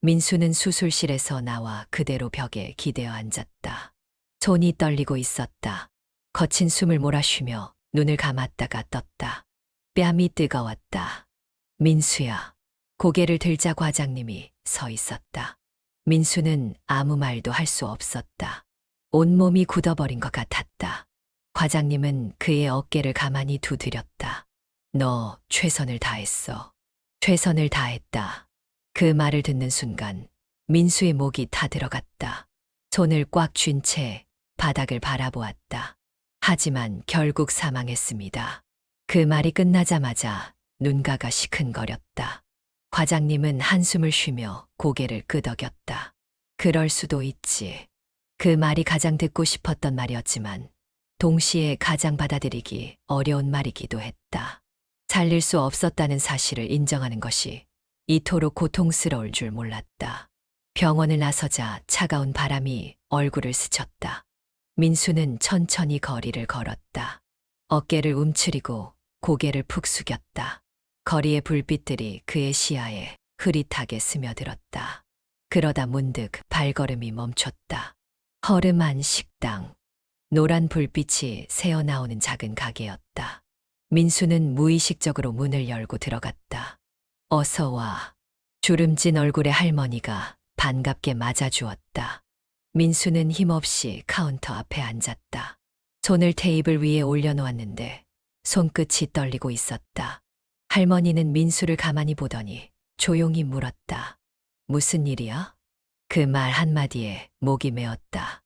민수는 수술실에서 나와 그대로 벽에 기대어 앉았다. 손이 떨리고 있었다. 거친 숨을 몰아쉬며 눈을 감았다가 떴다. 뺨이 뜨거웠다. 민수야. 고개를 들자 과장님이 서 있었다. 민수는 아무 말도 할 수 없었다. 온몸이 굳어버린 것 같았다. 과장님은 그의 어깨를 가만히 두드렸다. 너 최선을 다했어. 최선을 다했다. 그 말을 듣는 순간 민수의 목이 타들어갔다. 손을 꽉 쥔 채 바닥을 바라보았다. 하지만 결국 사망했습니다. 그 말이 끝나자마자 눈가가 시큰거렸다. 과장님은 한숨을 쉬며 고개를 끄덕였다. 그럴 수도 있지. 그 말이 가장 듣고 싶었던 말이었지만 동시에 가장 받아들이기 어려운 말이기도 했다. 살릴 수 없었다는 사실을 인정하는 것이 이토록 고통스러울 줄 몰랐다. 병원을 나서자 차가운 바람이 얼굴을 스쳤다. 민수는 천천히 거리를 걸었다. 어깨를 움츠리고 고개를 푹 숙였다. 거리의 불빛들이 그의 시야에 흐릿하게 스며들었다. 그러다 문득 발걸음이 멈췄다. 허름한 식당. 노란 불빛이 새어나오는 작은 가게였다. 민수는 무의식적으로 문을 열고 들어갔다. 어서 와. 주름진 얼굴의 할머니가 반갑게 맞아주었다. 민수는 힘없이 카운터 앞에 앉았다. 손을 테이블 위에 올려놓았는데 손끝이 떨리고 있었다. 할머니는 민수를 가만히 보더니 조용히 물었다. 무슨 일이야? 그 말 한마디에 목이 메었다.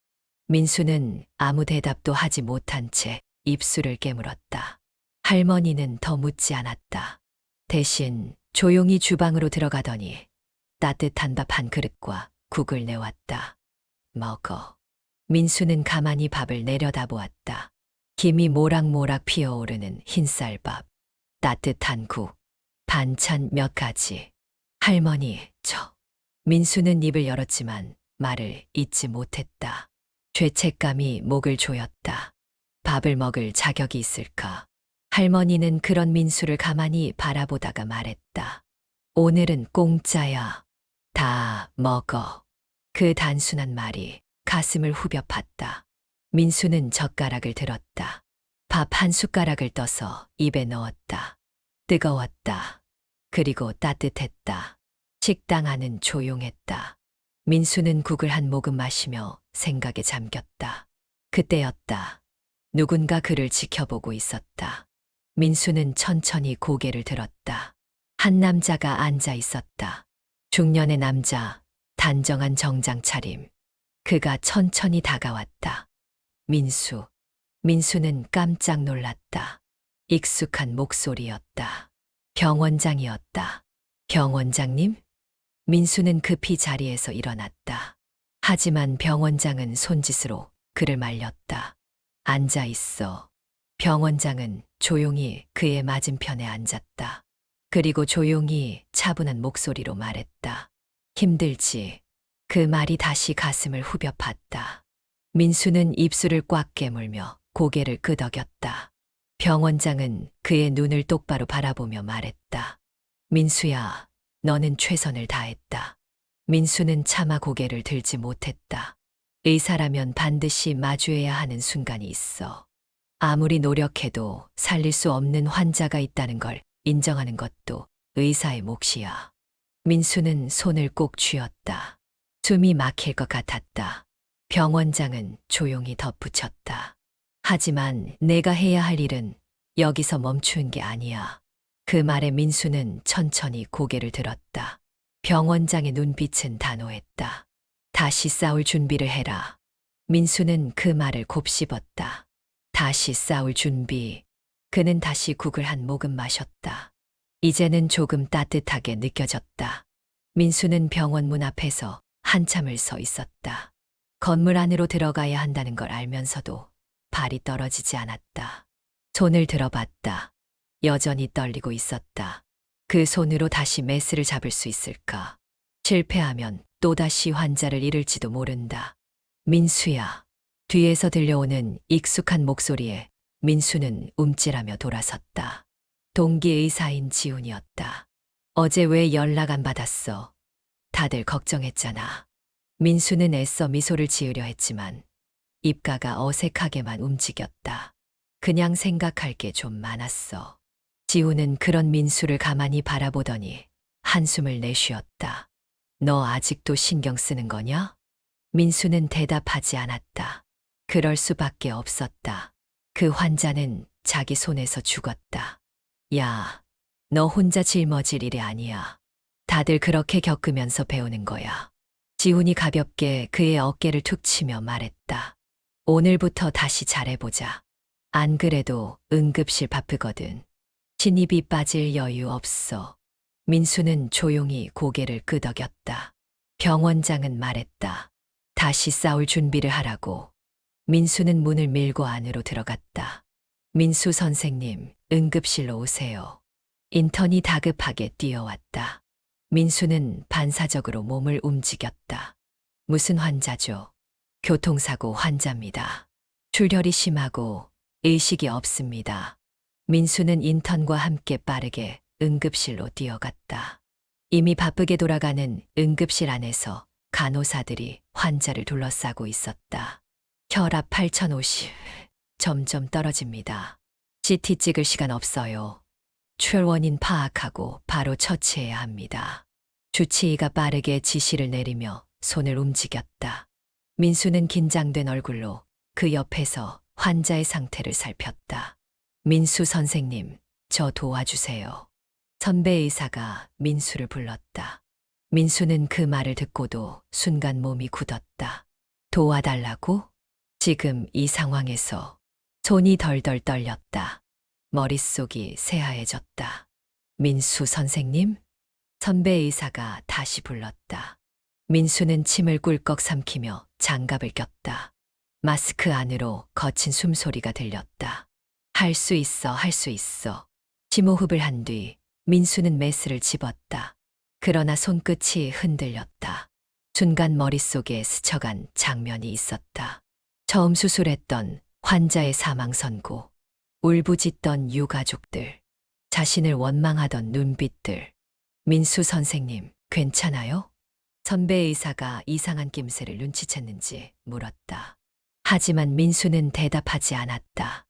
민수는 아무 대답도 하지 못한 채 입술을 깨물었다. 할머니는 더 묻지 않았다. 대신 조용히 주방으로 들어가더니 따뜻한 밥 한 그릇과 국을 내왔다. 먹어. 민수는 가만히 밥을 내려다보았다. 김이 모락모락 피어오르는 흰쌀밥, 따뜻한 국, 반찬 몇 가지. 할머니, 민수는 입을 열었지만 말을 잇지 못했다. 죄책감이 목을 조였다. 밥을 먹을 자격이 있을까? 할머니는 그런 민수를 가만히 바라보다가 말했다. 오늘은 공짜야. 다 먹어. 그 단순한 말이 가슴을 후벼 팠다. 민수는 젓가락을 들었다. 밥 한 숟가락을 떠서 입에 넣었다. 뜨거웠다. 그리고 따뜻했다. 식당 안은 조용했다. 민수는 국을 한 모금 마시며 생각에 잠겼다. 그때였다. 누군가 그를 지켜보고 있었다. 민수는 천천히 고개를 들었다. 한 남자가 앉아 있었다. 중년의 남자, 단정한 정장 차림. 그가 천천히 다가왔다. 민수. 민수는 깜짝 놀랐다. 익숙한 목소리였다. 병원장이었다. 병원장님? 민수는 급히 자리에서 일어났다. 하지만 병원장은 손짓으로 그를 말렸다. 앉아 있어. 병원장은 조용히 그의 맞은편에 앉았다. 그리고 조용히 차분한 목소리로 말했다. 힘들지. 그 말이 다시 가슴을 후벼 팠다. 민수는 입술을 꽉 깨물며 고개를 끄덕였다. 병원장은 그의 눈을 똑바로 바라보며 말했다. 민수야, 너는 최선을 다했다. 민수는 차마 고개를 들지 못했다. 의사라면 반드시 마주해야 하는 순간이 있어. 아무리 노력해도 살릴 수 없는 환자가 있다는 걸 인정하는 것도 의사의 몫이야. 민수는 손을 꼭 쥐었다. 숨이 막힐 것 같았다. 병원장은 조용히 덧붙였다. 하지만 내가 해야 할 일은 여기서 멈추는 게 아니야. 그 말에 민수는 천천히 고개를 들었다. 병원장의 눈빛은 단호했다. 다시 싸울 준비를 해라. 민수는 그 말을 곱씹었다. 다시 싸울 준비. 그는 다시 국을 한 모금 마셨다. 이제는 조금 따뜻하게 느껴졌다. 민수는 병원 문 앞에서 한참을 서 있었다. 건물 안으로 들어가야 한다는 걸 알면서도 발이 떨어지지 않았다. 손을 들어봤다. 여전히 떨리고 있었다. 그 손으로 다시 메스를 잡을 수 있을까? 실패하면 또다시 환자를 잃을지도 모른다. 민수야. 뒤에서 들려오는 익숙한 목소리에 민수는 움찔하며 돌아섰다. 동기 의사인 지훈이었다. 어제 왜 연락 안 받았어? 다들 걱정했잖아. 민수는 애써 미소를 지으려 했지만 입가가 어색하게만 움직였다. 그냥 생각할 게 좀 많았어. 지우는 그런 민수를 가만히 바라보더니 한숨을 내쉬었다. 너 아직도 신경 쓰는 거냐? 민수는 대답하지 않았다. 그럴 수밖에 없었다. 그 환자는 자기 손에서 죽었다. 야, 너 혼자 짊어질 일이 아니야. 다들 그렇게 겪으면서 배우는 거야. 지훈이 가볍게 그의 어깨를 툭 치며 말했다. 오늘부터 다시 잘해보자. 안 그래도 응급실 바쁘거든. 신입이 빠질 여유 없어. 민수는 조용히 고개를 끄덕였다. 병원장은 말했다. 다시 싸울 준비를 하라고. 민수는 문을 밀고 안으로 들어갔다. 민수 선생님, 응급실로 오세요. 인턴이 다급하게 뛰어왔다. 민수는 반사적으로 몸을 움직였다. 무슨 환자죠? 교통사고 환자입니다. 출혈이 심하고 의식이 없습니다. 민수는 인턴과 함께 빠르게 응급실로 뛰어갔다. 이미 바쁘게 돌아가는 응급실 안에서 간호사들이 환자를 둘러싸고 있었다. 혈압 8050, 점점 떨어집니다. CT 찍을 시간 없어요. 출혈 원인 파악하고 바로 처치해야 합니다. 주치의가 빠르게 지시를 내리며 손을 움직였다. 민수는 긴장된 얼굴로 그 옆에서 환자의 상태를 살폈다. 민수 선생님, 저 도와주세요. 선배 의사가 민수를 불렀다. 민수는 그 말을 듣고도 순간 몸이 굳었다. 도와달라고? 지금 이 상황에서 손이 덜덜 떨렸다. 머릿속이 새하얘졌다. 민수 선생님? 선배 의사가 다시 불렀다. 민수는 침을 꿀꺽 삼키며 장갑을 꼈다. 마스크 안으로 거친 숨소리가 들렸다. 할 수 있어, 할 수 있어. 심호흡을 한 뒤 민수는 메스를 집었다. 그러나 손끝이 흔들렸다. 순간 머릿속에 스쳐간 장면이 있었다. 처음 수술했던 환자의 사망 선고, 울부짖던 유가족들, 자신을 원망하던 눈빛들. 민수 선생님, 괜찮아요? 선배 의사가 이상한 낌새를 눈치챘는지 물었다. 하지만 민수는 대답하지 않았다.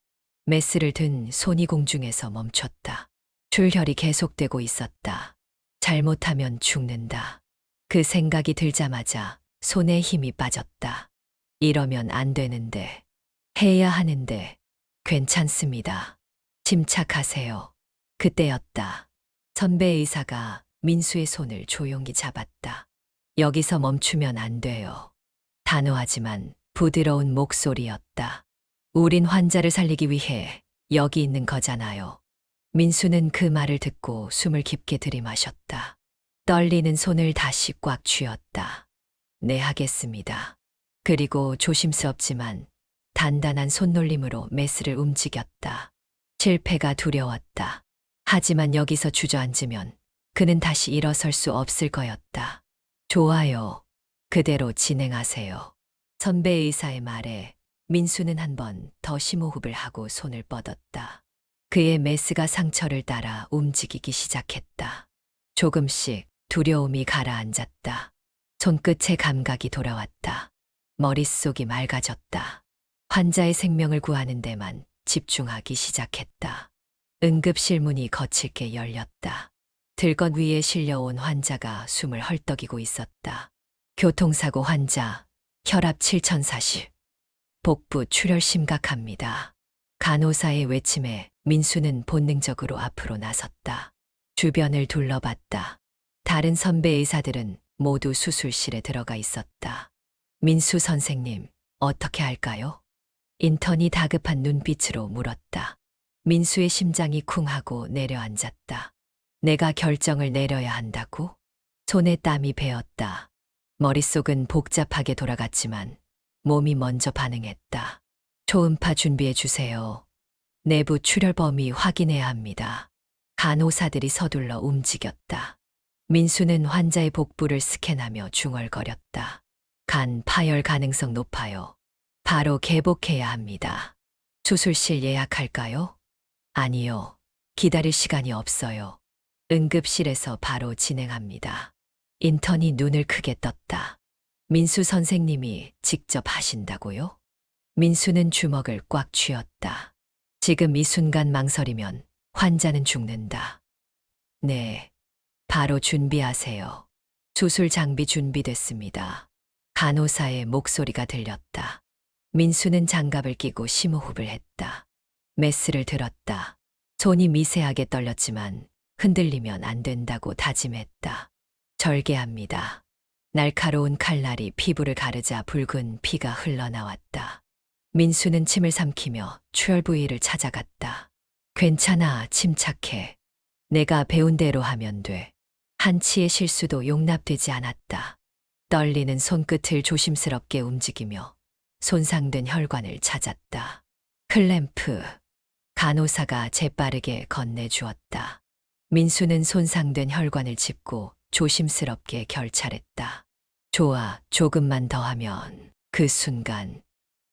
메스를 든 손이 공중에서 멈췄다. 출혈이 계속되고 있었다. 잘못하면 죽는다. 그 생각이 들자마자 손에 힘이 빠졌다. 이러면 안 되는데, 해야 하는데, 괜찮습니다. 침착하세요. 그때였다. 선배 의사가 민수의 손을 조용히 잡았다. 여기서 멈추면 안 돼요. 단호하지만 부드러운 목소리였다. 우린 환자를 살리기 위해 여기 있는 거잖아요. 민수는 그 말을 듣고 숨을 깊게 들이마셨다. 떨리는 손을 다시 꽉 쥐었다. 네, 하겠습니다. 그리고 조심스럽지만 단단한 손놀림으로 메스를 움직였다. 실패가 두려웠다. 하지만 여기서 주저앉으면 그는 다시 일어설 수 없을 거였다. 좋아요. 그대로 진행하세요. 선배 의사의 말에 민수는 한 번 더 심호흡을 하고 손을 뻗었다. 그의 메스가 상처를 따라 움직이기 시작했다. 조금씩 두려움이 가라앉았다. 손끝의 감각이 돌아왔다. 머릿속이 맑아졌다. 환자의 생명을 구하는 데만 집중하기 시작했다. 응급실 문이 거칠게 열렸다. 들것 위에 실려온 환자가 숨을 헐떡이고 있었다. 교통사고 환자, 혈압 7040, 복부 출혈 심각합니다. 간호사의 외침에 민수는 본능적으로 앞으로 나섰다. 주변을 둘러봤다. 다른 선배 의사들은 모두 수술실에 들어가 있었다. 민수 선생님, 어떻게 할까요? 인턴이 다급한 눈빛으로 물었다. 민수의 심장이 쿵하고 내려앉았다. 내가 결정을 내려야 한다고? 손에 땀이 배었다. 머릿속은 복잡하게 돌아갔지만 몸이 먼저 반응했다. 초음파 준비해 주세요. 내부 출혈 범위 확인해야 합니다. 간호사들이 서둘러 움직였다. 민수는 환자의 복부를 스캔하며 중얼거렸다. 간 파열 가능성 높아요. 바로 개복해야 합니다. 수술실 예약할까요? 아니요. 기다릴 시간이 없어요. 응급실에서 바로 진행합니다. 인턴이 눈을 크게 떴다. 민수 선생님이 직접 하신다고요? 민수는 주먹을 꽉 쥐었다. 지금 이 순간 망설이면 환자는 죽는다. 네, 바로 준비하세요. 수술 장비 준비됐습니다. 간호사의 목소리가 들렸다. 민수는 장갑을 끼고 심호흡을 했다. 메스를 들었다. 손이 미세하게 떨렸지만 흔들리면 안 된다고 다짐했다. 절개합니다. 날카로운 칼날이 피부를 가르자 붉은 피가 흘러나왔다. 민수는 침을 삼키며 출혈 부위를 찾아갔다. 괜찮아, 침착해. 내가 배운 대로 하면 돼. 한치의 실수도 용납되지 않았다. 떨리는 손끝을 조심스럽게 움직이며 손상된 혈관을 찾았다. 클램프. 간호사가 재빠르게 건네주었다. 민수는 손상된 혈관을 짚고 조심스럽게 결찰했다. 좋아, 조금만 더 하면. 그 순간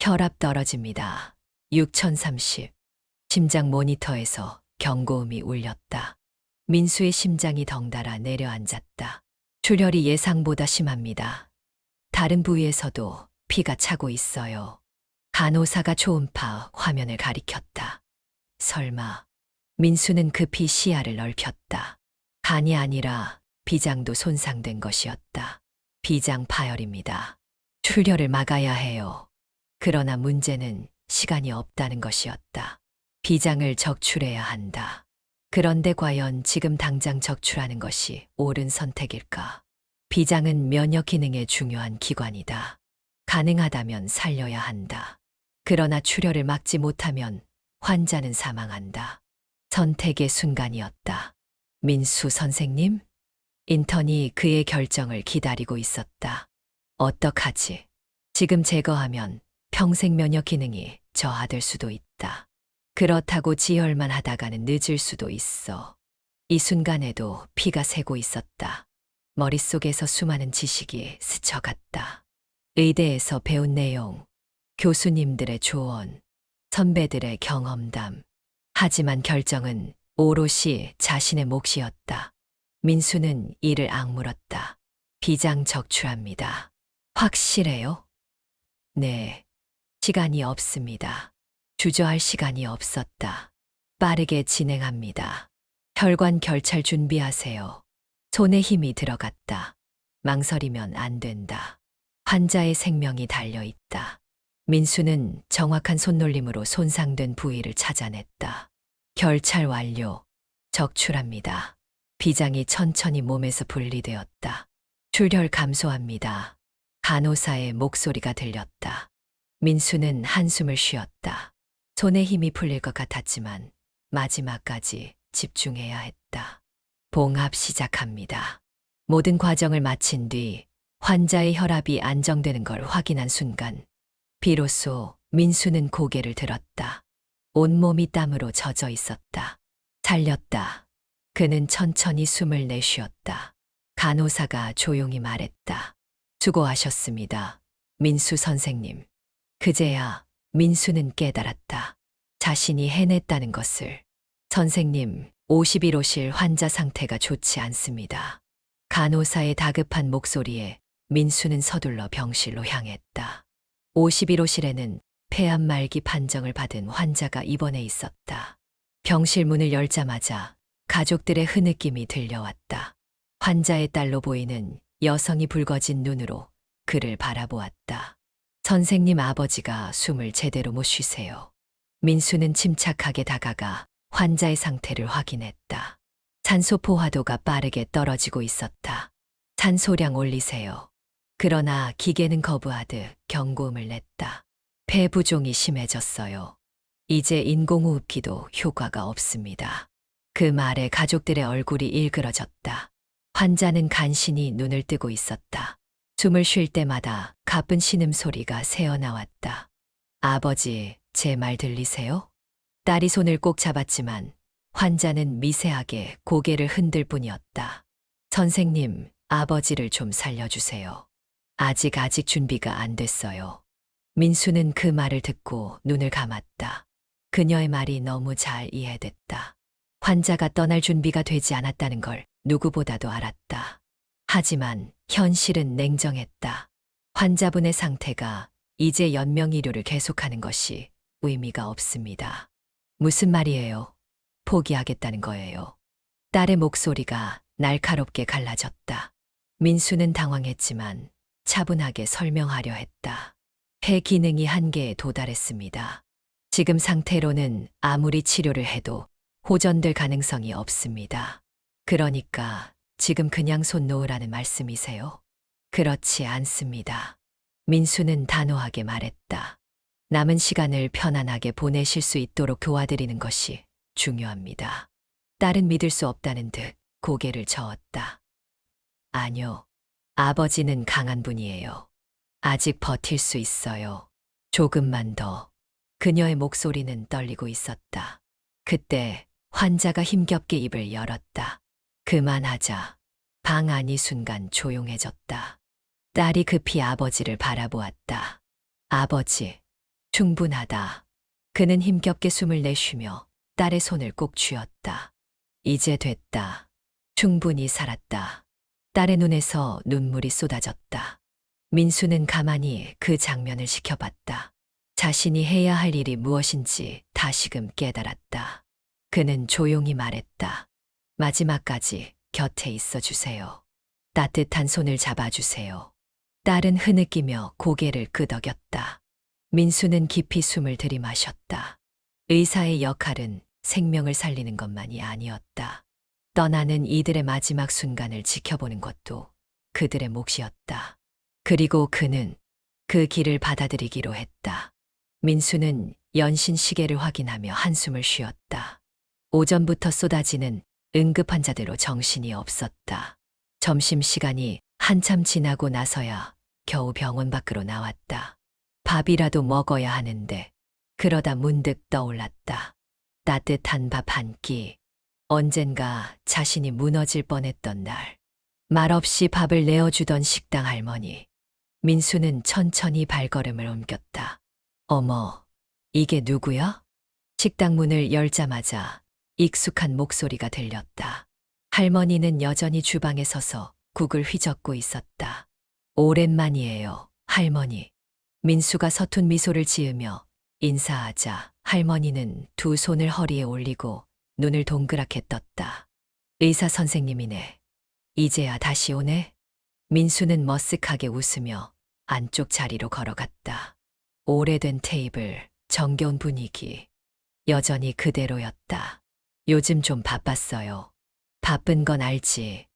혈압 떨어집니다. 6030. 심장 모니터에서 경고음이 울렸다. 민수의 심장이 덩달아 내려앉았다. 출혈이 예상보다 심합니다. 다른 부위에서도 피가 차고 있어요. 간호사가 초음파 화면을 가리켰다. 설마. 민수는 급히 시야를 넓혔다. 간이 아니라 비장도 손상된 것이었다. 비장 파열입니다. 출혈을 막아야 해요. 그러나 문제는 시간이 없다는 것이었다. 비장을 적출해야 한다. 그런데 과연 지금 당장 적출하는 것이 옳은 선택일까? 비장은 면역 기능에 중요한 기관이다. 가능하다면 살려야 한다. 그러나 출혈을 막지 못하면 환자는 사망한다. 선택의 순간이었다. 민수 선생님? 인턴이 그의 결정을 기다리고 있었다. 어떡하지? 지금 제거하면 평생 면역 기능이 저하될 수도 있다. 그렇다고 지혈만 하다가는 늦을 수도 있어. 이 순간에도 피가 새고 있었다. 머릿속에서 수많은 지식이 스쳐갔다. 의대에서 배운 내용, 교수님들의 조언, 선배들의 경험담. 하지만 결정은 오롯이 자신의 몫이었다. 민수는 이를 악물었다. 비장 적출합니다. 확실해요? 네. 시간이 없습니다. 주저할 시간이 없었다. 빠르게 진행합니다. 혈관 결찰 준비하세요. 손에 힘이 들어갔다. 망설이면 안 된다. 환자의 생명이 달려있다. 민수는 정확한 손놀림으로 손상된 부위를 찾아냈다. 결찰 완료. 적출합니다. 비장이 천천히 몸에서 분리되었다. 출혈 감소합니다. 간호사의 목소리가 들렸다. 민수는 한숨을 쉬었다. 손에 힘이 풀릴 것 같았지만 마지막까지 집중해야 했다. 봉합 시작합니다. 모든 과정을 마친 뒤 환자의 혈압이 안정되는 걸 확인한 순간 비로소 민수는 고개를 들었다. 온몸이 땀으로 젖어 있었다. 살렸다. 그는 천천히 숨을 내쉬었다. 간호사가 조용히 말했다. 수고하셨습니다. 민수 선생님. 그제야 민수는 깨달았다. 자신이 해냈다는 것을. 선생님, 51호실 환자 상태가 좋지 않습니다. 간호사의 다급한 목소리에 민수는 서둘러 병실로 향했다. 51호실에는 폐암 말기 판정을 받은 환자가 입원해 있었다. 병실 문을 열자마자 가족들의 흐느낌이 들려왔다. 환자의 딸로 보이는 여성이 붉어진 눈으로 그를 바라보았다. 선생님 아버지가 숨을 제대로 못 쉬세요. 민수는 침착하게 다가가 환자의 상태를 확인했다. 산소 포화도가 빠르게 떨어지고 있었다. 산소량 올리세요. 그러나 기계는 거부하듯 경고음을 냈다. 폐 부종이 심해졌어요. 이제 인공호흡기도 효과가 없습니다. 그 말에 가족들의 얼굴이 일그러졌다. 환자는 간신히 눈을 뜨고 있었다. 숨을 쉴 때마다 가쁜 신음소리가 새어나왔다. 아버지, 제 말 들리세요? 딸이 손을 꼭 잡았지만 환자는 미세하게 고개를 흔들 뿐이었다. 선생님, 아버지를 좀 살려주세요. 아직 준비가 안 됐어요. 민수는 그 말을 듣고 눈을 감았다. 그녀의 말이 너무 잘 이해됐다. 환자가 떠날 준비가 되지 않았다는 걸 누구보다도 알았다. 하지만 현실은 냉정했다. 환자분의 상태가 이제 연명의료를 계속하는 것이 의미가 없습니다. 무슨 말이에요? 포기하겠다는 거예요. 딸의 목소리가 날카롭게 갈라졌다. 민수는 당황했지만 차분하게 설명하려 했다. 폐 기능이 한계에 도달했습니다. 지금 상태로는 아무리 치료를 해도 호전될 가능성이 없습니다. 그러니까 지금 그냥 손 놓으라는 말씀이세요? 그렇지 않습니다. 민수는 단호하게 말했다. 남은 시간을 편안하게 보내실 수 있도록 도와드리는 것이 중요합니다. 딸은 믿을 수 없다는 듯 고개를 저었다. 아니요. 아버지는 강한 분이에요. 아직 버틸 수 있어요. 조금만 더. 그녀의 목소리는 떨리고 있었다. 그때 환자가 힘겹게 입을 열었다. 그만하자. 방 안이 순간 조용해졌다. 딸이 급히 아버지를 바라보았다. 아버지, 충분하다. 그는 힘겹게 숨을 내쉬며 딸의 손을 꼭 쥐었다. 이제 됐다. 충분히 살았다. 딸의 눈에서 눈물이 쏟아졌다. 민수는 가만히 그 장면을 지켜봤다. 자신이 해야 할 일이 무엇인지 다시금 깨달았다. 그는 조용히 말했다. 마지막까지 곁에 있어 주세요. 따뜻한 손을 잡아주세요. 딸은 흐느끼며 고개를 끄덕였다. 민수는 깊이 숨을 들이마셨다. 의사의 역할은 생명을 살리는 것만이 아니었다. 떠나는 이들의 마지막 순간을 지켜보는 것도 그들의 몫이었다. 그리고 그는 그 길을 받아들이기로 했다. 민수는 연신 시계를 확인하며 한숨을 쉬었다. 오전부터 쏟아지는 응급 환자대로 정신이 없었다. 점심시간이 한참 지나고 나서야 겨우 병원 밖으로 나왔다. 밥이라도 먹어야 하는데 그러다 문득 떠올랐다. 따뜻한 밥 한 끼. 언젠가 자신이 무너질 뻔했던 날. 말없이 밥을 내어주던 식당 할머니. 민수는 천천히 발걸음을 옮겼다. 어머, 이게 누구야? 식당 문을 열자마자 익숙한 목소리가 들렸다. 할머니는 여전히 주방에 서서 국을 휘젓고 있었다. 오랜만이에요, 할머니. 민수가 서툰 미소를 지으며 인사하자 할머니는 두 손을 허리에 올리고 눈을 동그랗게 떴다. 의사 선생님이네. 이제야 다시 오네? 민수는 머쓱하게 웃으며 안쪽 자리로 걸어갔다. 오래된 테이블, 정겨운 분위기. 여전히 그대로였다. 요즘 좀 바빴어요. 바쁜 건 알지.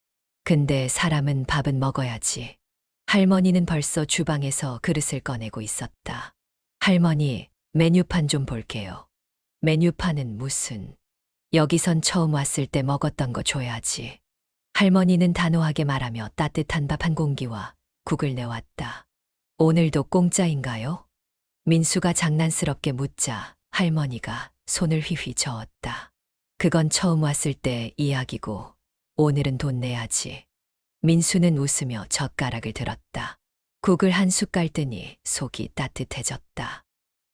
근데 사람은 밥은 먹어야지. 할머니는 벌써 주방에서 그릇을 꺼내고 있었다. 할머니, 메뉴판 좀 볼게요. 메뉴판은 무슨? 여기선 처음 왔을 때 먹었던 거 줘야지. 할머니는 단호하게 말하며 따뜻한 밥 한 공기와 국을 내왔다. 오늘도 공짜인가요? 민수가 장난스럽게 묻자 할머니가 손을 휘휘 저었다. 그건 처음 왔을 때 이야기고 오늘은 돈 내야지. 민수는 웃으며 젓가락을 들었다. 국을 한 숟갈 뜨니 속이 따뜻해졌다.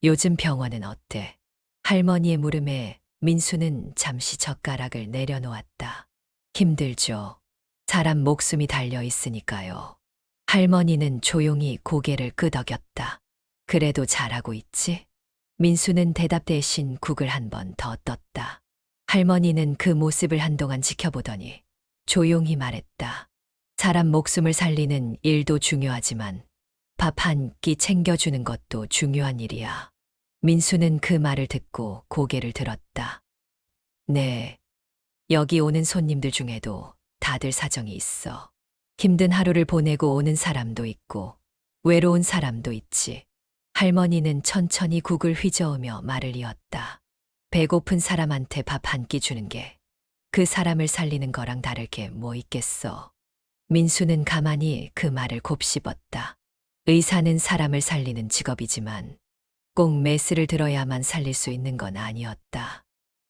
요즘 병원은 어때? 할머니의 물음에 민수는 잠시 젓가락을 내려놓았다. 힘들죠. 사람 목숨이 달려 있으니까요. 할머니는 조용히 고개를 끄덕였다. 그래도 잘하고 있지? 민수는 대답 대신 국을 한 번 더 떴다. 할머니는 그 모습을 한동안 지켜보더니 조용히 말했다. 사람 목숨을 살리는 일도 중요하지만 밥 한 끼 챙겨주는 것도 중요한 일이야. 민수는 그 말을 듣고 고개를 들었다. 네. 여기 오는 손님들 중에도 다들 사정이 있어. 힘든 하루를 보내고 오는 사람도 있고 외로운 사람도 있지. 할머니는 천천히 국을 휘저으며 말을 이었다. 배고픈 사람한테 밥 한 끼 주는 게 그 사람을 살리는 거랑 다를 게 뭐 있겠어. 민수는 가만히 그 말을 곱씹었다. 의사는 사람을 살리는 직업이지만 꼭 메스를 들어야만 살릴 수 있는 건 아니었다.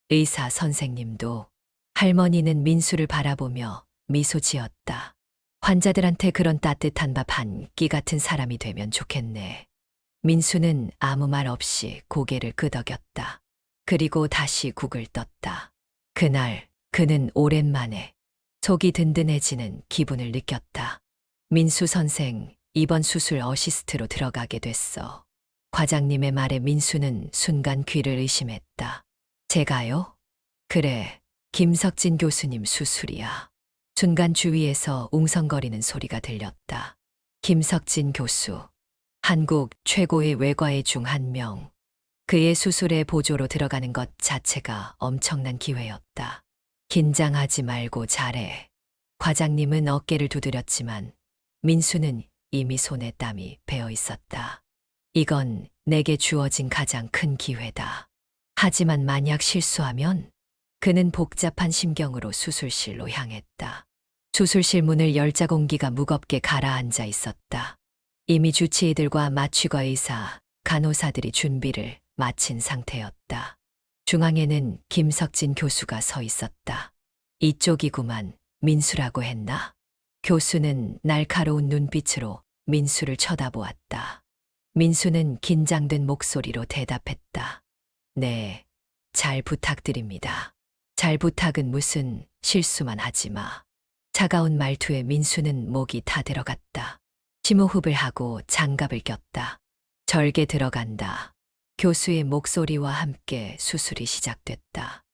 의사 선생님도. 할머니는 민수를 바라보며 미소 지었다. 환자들한테 그런 따뜻한 밥 한 끼 같은 사람이 되면 좋겠네. 민수는 아무 말 없이 고개를 끄덕였다. 그리고 다시 국을 떴다. 그날 그는 오랜만에 속이 든든해지는 기분을 느꼈다. 민수 선생, 이번 수술 어시스트로 들어가게 됐어. 과장님의 말에 민수는 순간 귀를 의심했다. 제가요? 그래, 김석진 교수님 수술이야. 순간 주위에서 웅성거리는 소리가 들렸다. 김석진 교수. 한국 최고의 외과의 중 한 명. 그의 수술에 보조로 들어가는 것 자체가 엄청난 기회였다. 긴장하지 말고 잘해. 과장님은 어깨를 두드렸지만 민수는 이미 손에 땀이 배어 있었다. 이건 내게 주어진 가장 큰 기회다. 하지만 만약 실수하면 그는 복잡한 심경으로 수술실로 향했다. 수술실 문을 열자 공기가 무겁게 가라앉아 있었다. 이미 주치의들과 마취과 의사, 간호사들이 준비를 마친 상태였다. 중앙에는 김석진 교수가 서 있었다. 이쪽이구만, 민수라고 했나? 교수는 날카로운 눈빛으로 민수를 쳐다보았다. 민수는 긴장된 목소리로 대답했다. 네, 잘 부탁드립니다. 잘 부탁은 무슨, 실수만 하지 마. 차가운 말투에 민수는 목이 타들어갔다. 심호흡을 하고 장갑을 꼈다. 절개 들어간다. 교수의 목소리와 함께 수술이 시작됐다.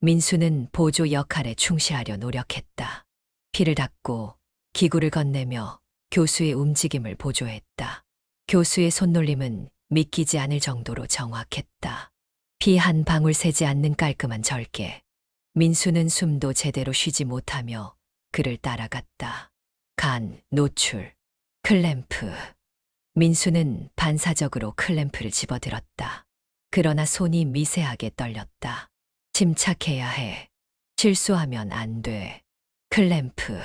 민수는 보조 역할에 충실하려 노력했다. 피를 닦고 기구를 건네며 교수의 움직임을 보조했다. 교수의 손놀림은 믿기지 않을 정도로 정확했다. 피 한 방울 새지 않는 깔끔한 절개. 민수는 숨도 제대로 쉬지 못하며 그를 따라갔다. 간, 노출, 클램프. 민수는 반사적으로 클램프를 집어들었다. 그러나 손이 미세하게 떨렸다. 침착해야 해. 실수하면 안 돼. 클램프.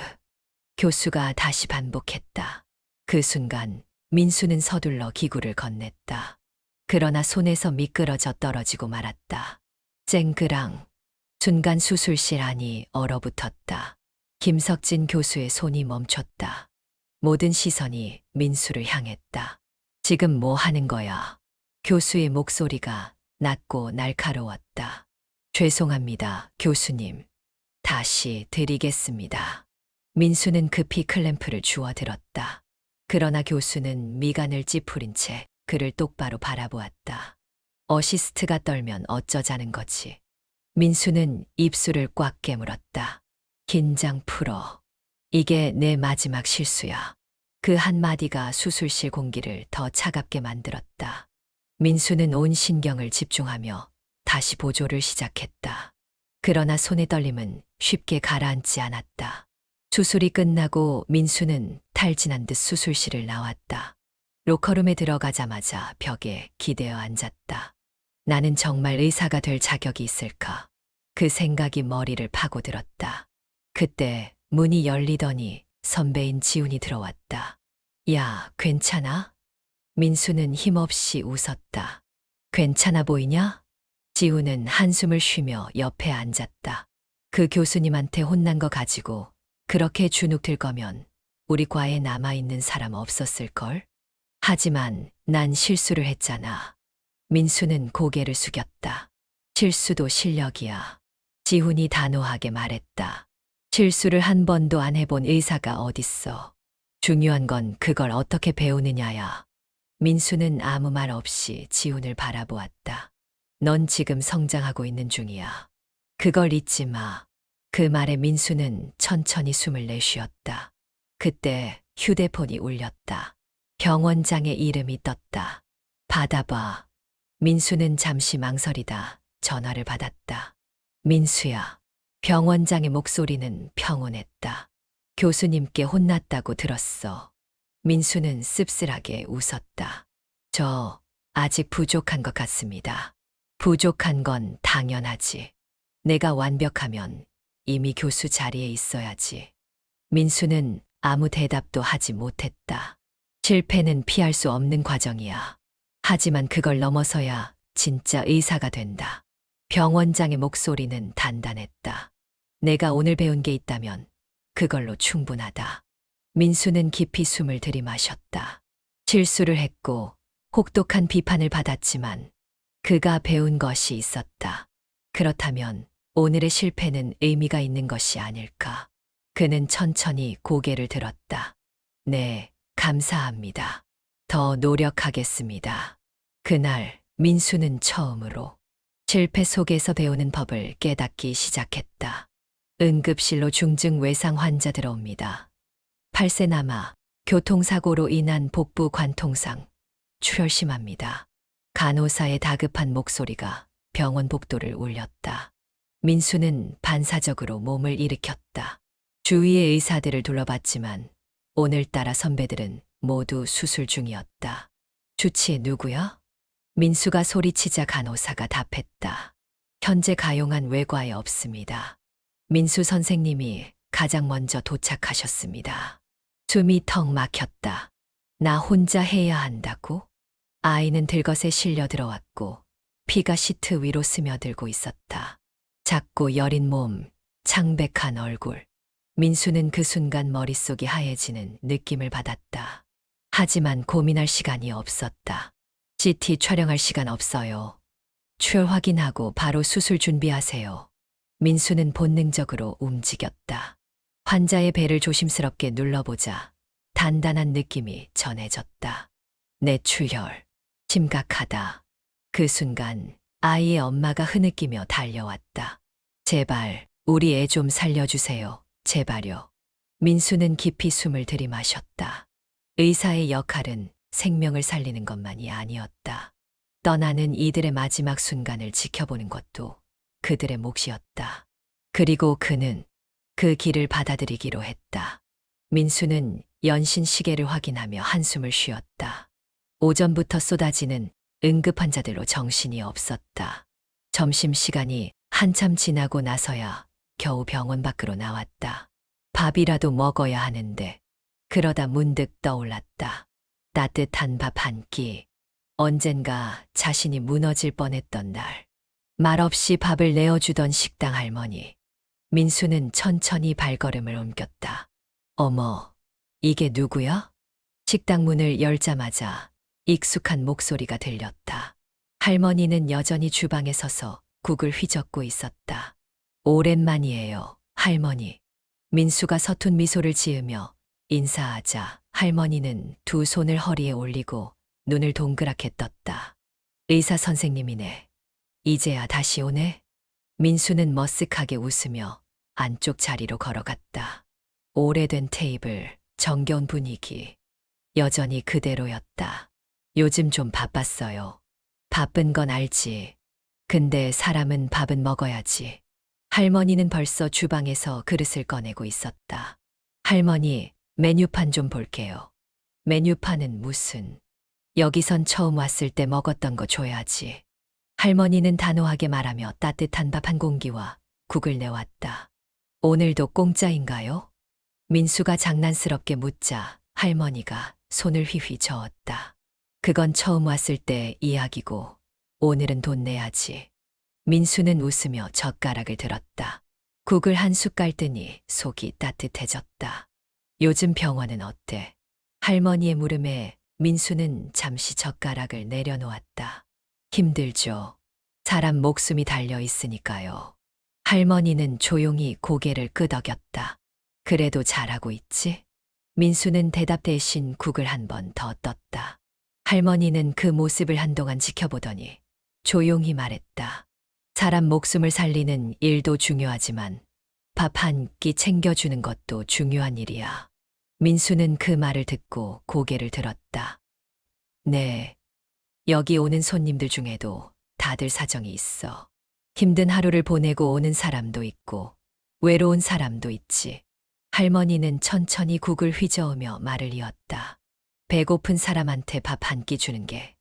교수가 다시 반복했다. 그 순간 민수는 서둘러 기구를 건넸다. 그러나 손에서 미끄러져 떨어지고 말았다. 쨍그랑. 순간 수술실 안이 얼어붙었다. 김석진 교수의 손이 멈췄다. 모든 시선이 민수를 향했다. 지금 뭐 하는 거야? 교수의 목소리가 낮고 날카로웠다. 죄송합니다, 교수님. 다시 드리겠습니다. 민수는 급히 클램프를 주워들었다. 그러나 교수는 미간을 찌푸린 채 그를 똑바로 바라보았다. 어시스트가 떨면 어쩌자는 거지. 민수는 입술을 꽉 깨물었다. 긴장 풀어. 이게 내 마지막 실수야. 그 한마디가 수술실 공기를 더 차갑게 만들었다. 민수는 온 신경을 집중하며 다시 보조를 시작했다. 그러나 손의 떨림은 쉽게 가라앉지 않았다. 수술이 끝나고 민수는 탈진한 듯 수술실을 나왔다. 로커룸에 들어가자마자 벽에 기대어 앉았다. 나는 정말 의사가 될 자격이 있을까? 그 생각이 머리를 파고들었다. 그때 문이 열리더니 선배인 지훈이 들어왔다. 야, 괜찮아? 민수는 힘없이 웃었다. 괜찮아 보이냐? 지훈은 한숨을 쉬며 옆에 앉았다. 그 교수님한테 혼난 거 가지고 그렇게 주눅들 거면 우리 과에 남아있는 사람 없었을걸? 하지만 난 실수를 했잖아. 민수는 고개를 숙였다. 실수도 실력이야. 지훈이 단호하게 말했다. 실수를 한 번도 안 해본 의사가 어딨어. 중요한 건 그걸 어떻게 배우느냐야. 민수는 아무 말 없이 지훈을 바라보았다. 넌 지금 성장하고 있는 중이야. 그걸 잊지 마. 그 말에 민수는 천천히 숨을 내쉬었다. 그때 휴대폰이 울렸다. 병원장의 이름이 떴다. 받아봐. 민수는 잠시 망설이다 전화를 받았다. 민수야. 병원장의 목소리는 평온했다. 교수님께 혼났다고 들었어. 민수는 씁쓸하게 웃었다. 저 아직 부족한 것 같습니다. 부족한 건 당연하지. 내가 완벽하면 이미 교수 자리에 있어야지. 민수는 아무 대답도 하지 못했다. 실패는 피할 수 없는 과정이야. 하지만 그걸 넘어서야 진짜 의사가 된다. 병원장의 목소리는 단단했다. 내가 오늘 배운 게 있다면 그걸로 충분하다. 민수는 깊이 숨을 들이마셨다. 실수를 했고 혹독한 비판을 받았지만 그가 배운 것이 있었다. 그렇다면 오늘의 실패는 의미가 있는 것이 아닐까. 그는 천천히 고개를 들었다. 네, 감사합니다. 더 노력하겠습니다. 그날 민수는 처음으로 실패 속에서 배우는 법을 깨닫기 시작했다. 응급실로 중증 외상 환자 들어옵니다. 8세 남아 교통사고로 인한 복부 관통상, 출혈 심합니다. 간호사의 다급한 목소리가 병원 복도를 울렸다. 민수는 반사적으로 몸을 일으켰다. 주위의 의사들을 둘러봤지만 오늘따라 선배들은 모두 수술 중이었다. 주치의 누구야? 민수가 소리치자 간호사가 답했다. 현재 가용한 외과에 없습니다. 민수 선생님이 가장 먼저 도착하셨습니다. 숨이 턱 막혔다. 나 혼자 해야 한다고? 아이는 들것에 실려 들어왔고 피가 시트 위로 스며들고 있었다. 작고 여린 몸, 창백한 얼굴. 민수는 그 순간 머릿속이 하얘지는 느낌을 받았다. 하지만 고민할 시간이 없었다. CT 촬영할 시간 없어요. 출혈 확인하고 바로 수술 준비하세요. 민수는 본능적으로 움직였다. 환자의 배를 조심스럽게 눌러보자 단단한 느낌이 전해졌다. 뇌출혈. 심각하다. 그 순간 아이의 엄마가 흐느끼며 달려왔다. 제발 우리 애 좀 살려주세요. 제발요. 민수는 깊이 숨을 들이마셨다. 의사의 역할은 생명을 살리는 것만이 아니었다. 떠나는 이들의 마지막 순간을 지켜보는 것도 그들의 몫이었다. 그리고 그는 그 길을 받아들이기로 했다. 민수는 연신 시계를 확인하며 한숨을 쉬었다. 오전부터 쏟아지는 응급 환자들로 정신이 없었다. 점심시간이 한참 지나고 나서야 겨우 병원 밖으로 나왔다. 밥이라도 먹어야 하는데 그러다 문득 떠올랐다. 따뜻한 밥 한 끼. 언젠가 자신이 무너질 뻔했던 날. 말없이 밥을 내어주던 식당 할머니. 민수는 천천히 발걸음을 옮겼다. 어머, 이게 누구야? 식당 문을 열자마자 익숙한 목소리가 들렸다. 할머니는 여전히 주방에 서서 국을 휘젓고 있었다. 오랜만이에요, 할머니. 민수가 서툰 미소를 지으며 인사하자 할머니는 두 손을 허리에 올리고 눈을 동그랗게 떴다. 의사 선생님이네. 이제야 다시 오네? 민수는 머쓱하게 웃으며 안쪽 자리로 걸어갔다. 오래된 테이블, 정겨운 분위기. 여전히 그대로였다. 요즘 좀 바빴어요. 바쁜 건 알지. 근데 사람은 밥은 먹어야지. 할머니는 벌써 주방에서 그릇을 꺼내고 있었다. 할머니, 메뉴판 좀 볼게요. 메뉴판은 무슨? 여기선 처음 왔을 때 먹었던 거 줘야지. 할머니는 단호하게 말하며 따뜻한 밥 한 공기와 국을 내왔다. 오늘도 공짜인가요? 민수가 장난스럽게 묻자 할머니가 손을 휘휘 저었다. 그건 처음 왔을 때 이야기고 오늘은 돈 내야지. 민수는 웃으며 젓가락을 들었다. 국을 한 숟갈 뜨니 속이 따뜻해졌다. 요즘 병원은 어때? 할머니의 물음에 민수는 잠시 젓가락을 내려놓았다. 힘들죠. 사람 목숨이 달려 있으니까요. 할머니는 조용히 고개를 끄덕였다. 그래도 잘하고 있지? 민수는 대답 대신 국을 한 번 더 떴다. 할머니는 그 모습을 한동안 지켜보더니 조용히 말했다. 사람 목숨을 살리는 일도 중요하지만 밥 한 끼 챙겨주는 것도 중요한 일이야. 민수는 그 말을 듣고 고개를 들었다. 네, 여기 오는 손님들 중에도 다들 사정이 있어. 힘든 하루를 보내고 오는 사람도 있고 외로운 사람도 있지. 할머니는 천천히 국을 휘저으며 말을 이었다. 배고픈 사람한테 밥 한 끼 주는 게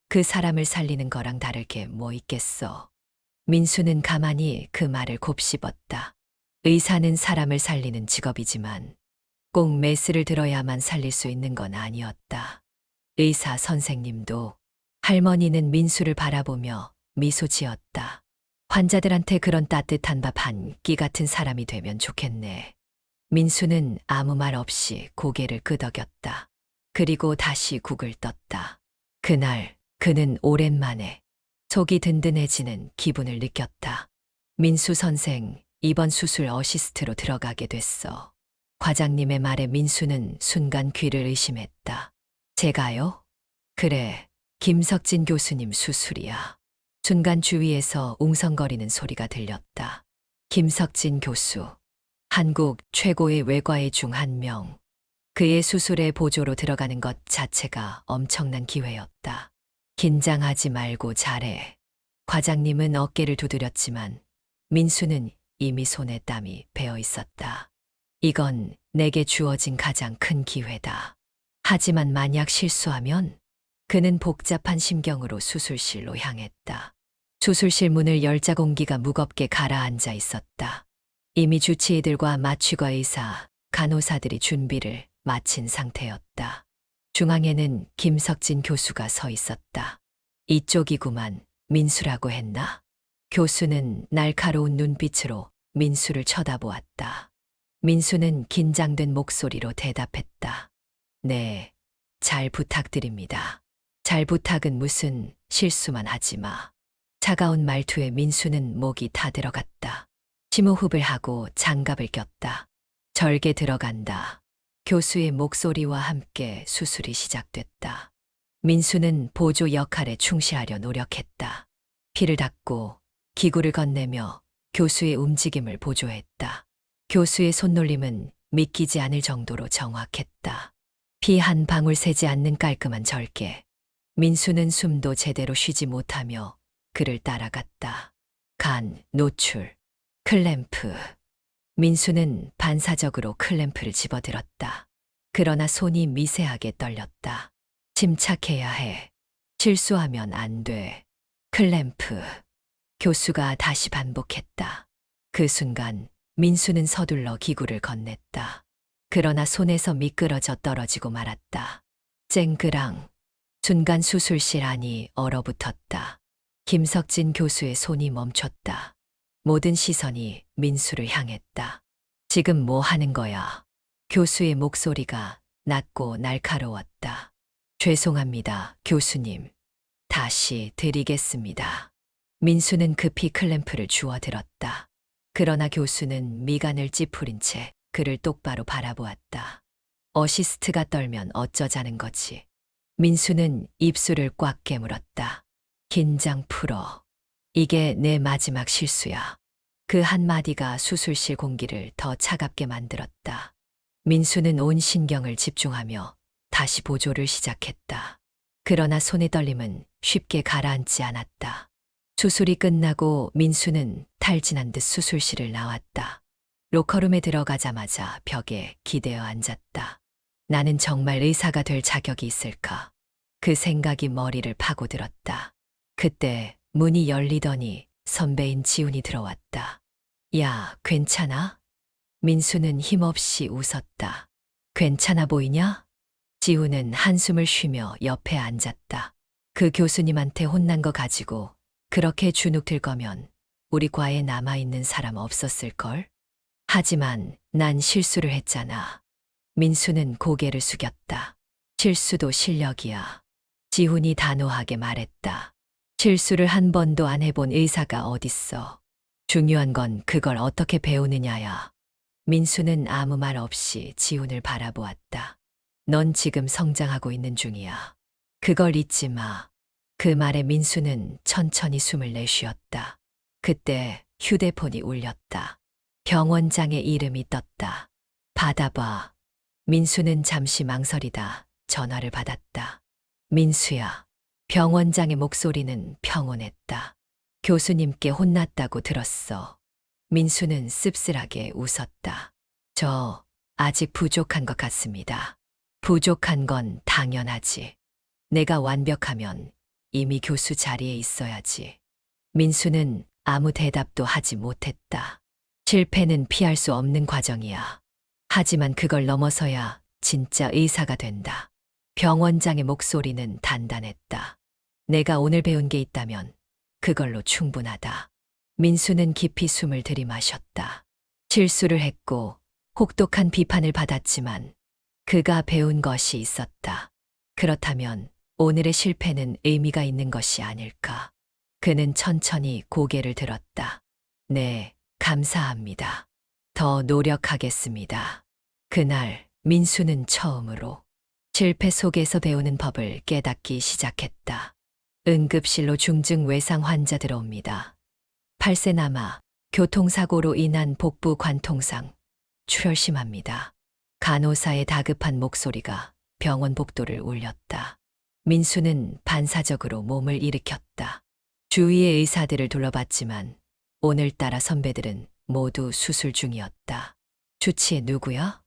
그 사람을 살리는 거랑 다를 게 뭐 있겠어. 민수는 가만히 그 말을 곱씹었다. 의사는 사람을 살리는 직업이지만 꼭 메스를 들어야만 살릴 수 있는 건 아니었다. 의사 선생님도. 할머니는 민수를 바라보며 미소 지었다. 환자들한테 그런 따뜻한 밥 한 끼 같은 사람이 되면 좋겠네. 민수는 아무 말 없이 고개를 끄덕였다. 그리고 다시 국을 떴다. 그날 그는 오랜만에 속이 든든해지는 기분을 느꼈다. 민수 선생, 이번 수술 어시스트로 들어가게 됐어. 과장님의 말에 민수는 순간 귀를 의심했다. 제가요? 그래, 김석진 교수님 수술이야. 순간 주위에서 웅성거리는 소리가 들렸다. 김석진 교수. 한국 최고의 외과의 중 한 명. 그의 수술에 보조로 들어가는 것 자체가 엄청난 기회였다. 긴장하지 말고 잘해. 과장님은 어깨를 두드렸지만 민수는 이미 손에 땀이 배어 있었다. 이건 내게 주어진 가장 큰 기회다. 하지만 만약 실수하면 그는 복잡한 심경으로 수술실로 향했다. 수술실 문을 열자 공기가 무겁게 가라앉아 있었다. 이미 주치의들과 마취과 의사, 간호사들이 준비를 마친 상태였다. 중앙에는 김석진 교수가 서 있었다. 이쪽이구만. 민수라고 했나? 교수는 날카로운 눈빛으로 민수를 쳐다보았다. 민수는 긴장된 목소리로 대답했다. 네, 잘 부탁드립니다. 잘 부탁은 무슨 실수만 하지 마. 차가운 말투에 민수는 목이 타들어갔다. 심호흡을 하고 장갑을 꼈다. 절개 들어간다. 교수의 목소리와 함께 수술이 시작됐다. 민수는 보조 역할에 충실하려 노력했다. 피를 닦고 기구를 건네며 교수의 움직임을 보조했다. 교수의 손놀림은 믿기지 않을 정도로 정확했다. 피 한 방울 새지 않는 깔끔한 절개. 민수는 숨도 제대로 쉬지 못하며 그를 따라갔다. 간, 노출, 클램프. 민수는 반사적으로 클램프를 집어들었다. 그러나 손이 미세하게 떨렸다. 침착해야 해. 실수하면 안 돼. 클램프. 교수가 다시 반복했다. 그 순간 민수는 서둘러 기구를 건넸다. 그러나 손에서 미끄러져 떨어지고 말았다. 쨍그랑. 순간 수술실 안이 얼어붙었다. 김석진 교수의 손이 멈췄다. 모든 시선이 민수를 향했다. 지금 뭐 하는 거야? 교수의 목소리가 낮고 날카로웠다. 죄송합니다, 교수님. 다시 드리겠습니다. 민수는 급히 클램프를 주워들었다. 그러나 교수는 미간을 찌푸린 채 그를 똑바로 바라보았다. 어시스트가 떨면 어쩌자는 거지. 민수는 입술을 꽉 깨물었다. 긴장 풀어. 이게 내 마지막 실수야. 그 한마디가 수술실 공기를 더 차갑게 만들었다. 민수는 온 신경을 집중하며 다시 보조를 시작했다. 그러나 손의 떨림은 쉽게 가라앉지 않았다. 수술이 끝나고 민수는 탈진한 듯 수술실을 나왔다. 로커룸에 들어가자마자 벽에 기대어 앉았다. 나는 정말 의사가 될 자격이 있을까? 그 생각이 머리를 파고들었다. 그때 문이 열리더니 선배인 지훈이 들어왔다. 야, 괜찮아? 민수는 힘없이 웃었다. 괜찮아 보이냐? 지훈은 한숨을 쉬며 옆에 앉았다. 그 교수님한테 혼난 거 가지고 그렇게 주눅 들 거면 우리 과에 남아있는 사람 없었을걸? 하지만 난 실수를 했잖아. 민수는 고개를 숙였다. 실수도 실력이야. 지훈이 단호하게 말했다. 실수를 한 번도 안 해본 의사가 어딨어. 중요한 건 그걸 어떻게 배우느냐야. 민수는 아무 말 없이 지훈을 바라보았다. 넌 지금 성장하고 있는 중이야. 그걸 잊지 마. 그 말에 민수는 천천히 숨을 내쉬었다. 그때 휴대폰이 울렸다. 병원장의 이름이 떴다. 받아봐. 민수는 잠시 망설이다 전화를 받았다. 민수야. 병원장의 목소리는 평온했다. 교수님께 혼났다고 들었어. 민수는 씁쓸하게 웃었다. 저 아직 부족한 것 같습니다. 부족한 건 당연하지. 내가 완벽하면 이미 교수 자리에 있어야지. 민수는 아무 대답도 하지 못했다. 실패는 피할 수 없는 과정이야. 하지만 그걸 넘어서야 진짜 의사가 된다. 병원장의 목소리는 단단했다. 내가 오늘 배운 게 있다면 그걸로 충분하다. 민수는 깊이 숨을 들이마셨다. 실수를 했고 혹독한 비판을 받았지만 그가 배운 것이 있었다. 그렇다면 오늘의 실패는 의미가 있는 것이 아닐까. 그는 천천히 고개를 들었다. 네, 감사합니다. 더 노력하겠습니다. 그날 민수는 처음으로 실패 속에서 배우는 법을 깨닫기 시작했다. 응급실로 중증 외상 환자 들어옵니다. 8세 남아 교통사고로 인한 복부 관통상, 출혈 심합니다. 간호사의 다급한 목소리가 병원 복도를 울렸다. 민수는 반사적으로 몸을 일으켰다. 주위의 의사들을 둘러봤지만 오늘따라 선배들은 모두 수술 중이었다. 주치의 누구야?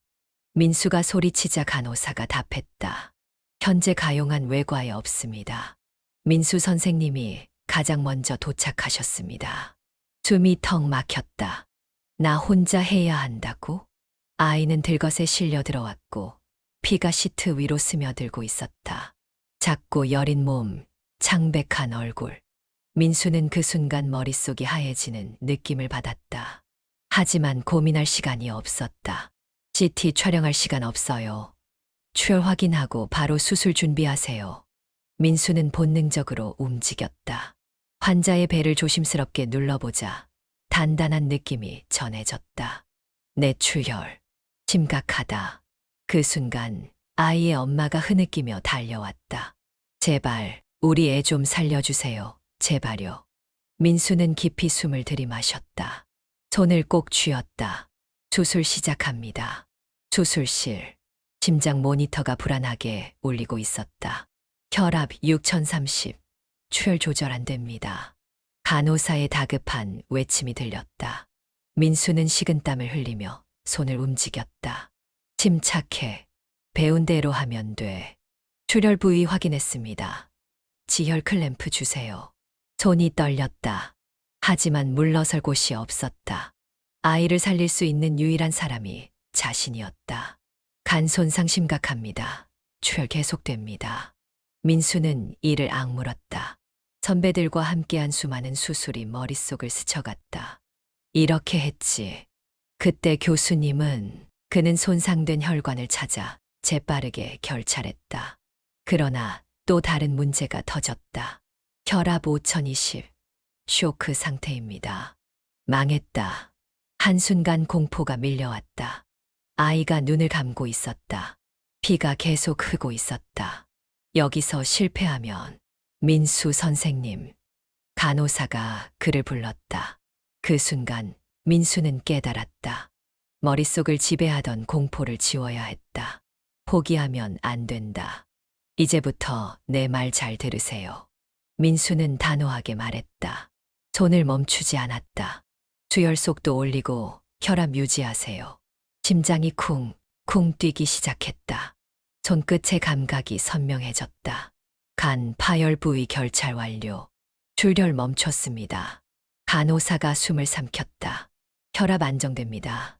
민수가 소리치자 간호사가 답했다. 현재 가용한 외과에 없습니다. 민수 선생님이 가장 먼저 도착하셨습니다. 숨이 턱 막혔다. 나 혼자 해야 한다고? 아이는 들것에 실려 들어왔고 피가 시트 위로 스며들고 있었다. 작고 여린 몸, 창백한 얼굴. 민수는 그 순간 머릿속이 하얘지는 느낌을 받았다. 하지만 고민할 시간이 없었다. CT 촬영할 시간 없어요. 출혈 확인하고 바로 수술 준비하세요. 민수는 본능적으로 움직였다. 환자의 배를 조심스럽게 눌러보자 단단한 느낌이 전해졌다. 뇌출혈. 심각하다. 그 순간 아이의 엄마가 흐느끼며 달려왔다. 제발 우리 애 좀 살려주세요. 제발요. 민수는 깊이 숨을 들이마셨다. 손을 꼭 쥐었다. 수술 시작합니다. 수술실. 심장 모니터가 불안하게 울리고 있었다. 혈압 6030. 출혈 조절 안 됩니다. 간호사의 다급한 외침이 들렸다. 민수는 식은땀을 흘리며 손을 움직였다. 침착해. 배운 대로 하면 돼. 출혈 부위 확인했습니다. 지혈 클램프 주세요. 손이 떨렸다. 하지만 물러설 곳이 없었다. 아이를 살릴 수 있는 유일한 사람이 자신이었다. 간 손상 심각합니다. 출혈 계속됩니다. 민수는 이를 악물었다. 선배들과 함께한 수많은 수술이 머릿속을 스쳐갔다. 이렇게 했지. 그때 교수님은 그는 손상된 혈관을 찾아 재빠르게 결찰했다. 그러나 또 다른 문제가 터졌다. 혈압 5020. 쇼크 상태입니다. 망했다. 한순간 공포가 밀려왔다. 아이가 눈을 감고 있었다. 피가 계속 흐고 있었다. 여기서 실패하면 민수 선생님. 간호사가 그를 불렀다. 그 순간 민수는 깨달았다. 머릿속을 지배하던 공포를 지워야 했다. 포기하면 안 된다. 이제부터 내 말 잘 들으세요. 민수는 단호하게 말했다. 손을 멈추지 않았다. 수혈 속도 올리고 혈압 유지하세요. 심장이 쿵쿵 뛰기 시작했다. 손끝의 감각이 선명해졌다. 간 파열 부위 결찰 완료. 출혈 멈췄습니다. 간호사가 숨을 삼켰다. 혈압 안정됩니다.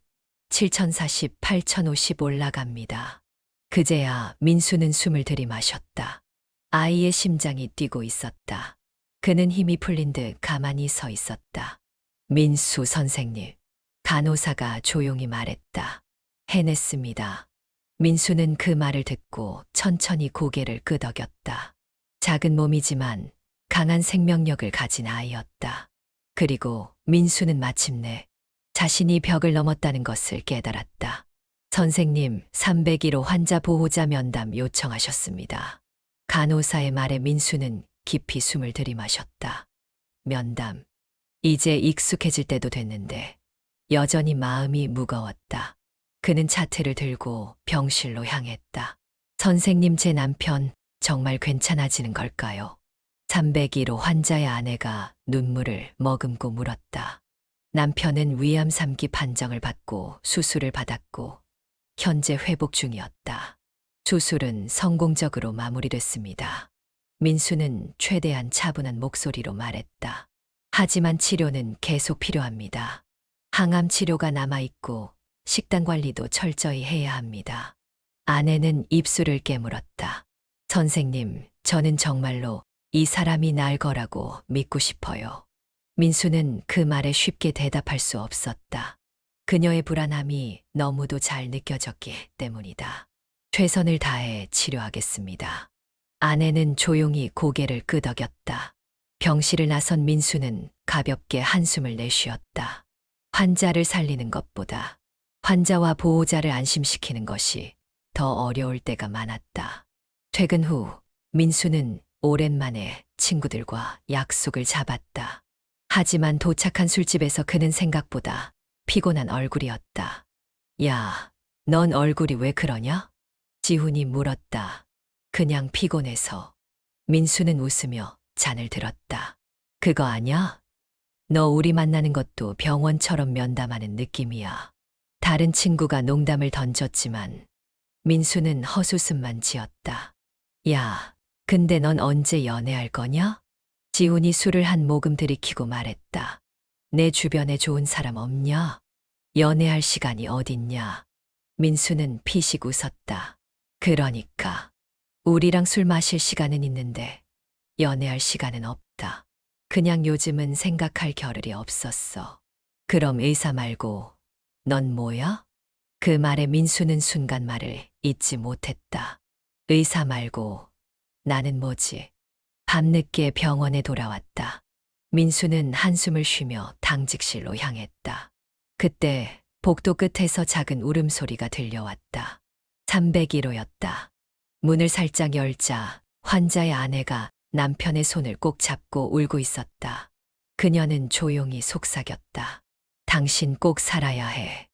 7040, 8050 올라갑니다. 그제야 민수는 숨을 들이마셨다. 아이의 심장이 뛰고 있었다. 그는 힘이 풀린 듯 가만히 서 있었다. 민수 선생님. 간호사가 조용히 말했다. 해냈습니다. 민수는 그 말을 듣고 천천히 고개를 끄덕였다. 작은 몸이지만 강한 생명력을 가진 아이였다. 그리고 민수는 마침내 자신이 벽을 넘었다는 것을 깨달았다. 선생님, 301호 환자 보호자 면담 요청하셨습니다. 간호사의 말에 민수는 깊이 숨을 들이마셨다. 면담. 이제 익숙해질 때도 됐는데 여전히 마음이 무거웠다. 그는 차트를 들고 병실로 향했다. 선생님, 제 남편 정말 괜찮아지는 걸까요? 301호 환자의 아내가 눈물을 머금고 물었다. 남편은 위암 3기 판정을 받고 수술을 받았고 현재 회복 중이었다. 수술은 성공적으로 마무리됐습니다. 민수는 최대한 차분한 목소리로 말했다. 하지만 치료는 계속 필요합니다. 항암 치료가 남아있고 식단 관리도 철저히 해야 합니다. 아내는 입술을 깨물었다. 선생님, 저는 정말로 이 사람이 날 거라고 믿고 싶어요. 민수는 그 말에 쉽게 대답할 수 없었다. 그녀의 불안함이 너무도 잘 느껴졌기 때문이다. 최선을 다해 치료하겠습니다. 아내는 조용히 고개를 끄덕였다. 병실을 나선 민수는 가볍게 한숨을 내쉬었다. 환자를 살리는 것보다 환자와 보호자를 안심시키는 것이 더 어려울 때가 많았다. 퇴근 후 민수는 오랜만에 친구들과 약속을 잡았다. 하지만 도착한 술집에서 그는 생각보다 피곤한 얼굴이었다. 야, 넌 얼굴이 왜 그러냐? 지훈이 물었다. 그냥 피곤해서. 민수는 웃으며 잔을 들었다. 그거 아냐? 너 우리 만나는 것도 병원처럼 면담하는 느낌이야. 다른 친구가 농담을 던졌지만 민수는 헛웃음만 지었다. 야, 근데 넌 언제 연애할 거냐? 지훈이 술을 한 모금 들이키고 말했다. 내 주변에 좋은 사람 없냐? 연애할 시간이 어딨냐? 민수는 피식 웃었다. 그러니까 우리랑 술 마실 시간은 있는데 연애할 시간은 없다. 그냥 요즘은 생각할 겨를이 없었어. 그럼 의사 말고 넌 뭐야? 그 말에 민수는 순간 말을 잇지 못했다. 의사 말고 나는 뭐지? 밤늦게 병원에 돌아왔다. 민수는 한숨을 쉬며 당직실로 향했다. 그때 복도 끝에서 작은 울음소리가 들려왔다. 301호였다. 문을 살짝 열자 환자의 아내가 남편의 손을 꼭 잡고 울고 있었다. 그녀는 조용히 속삭였다. 당신 꼭 살아야 해.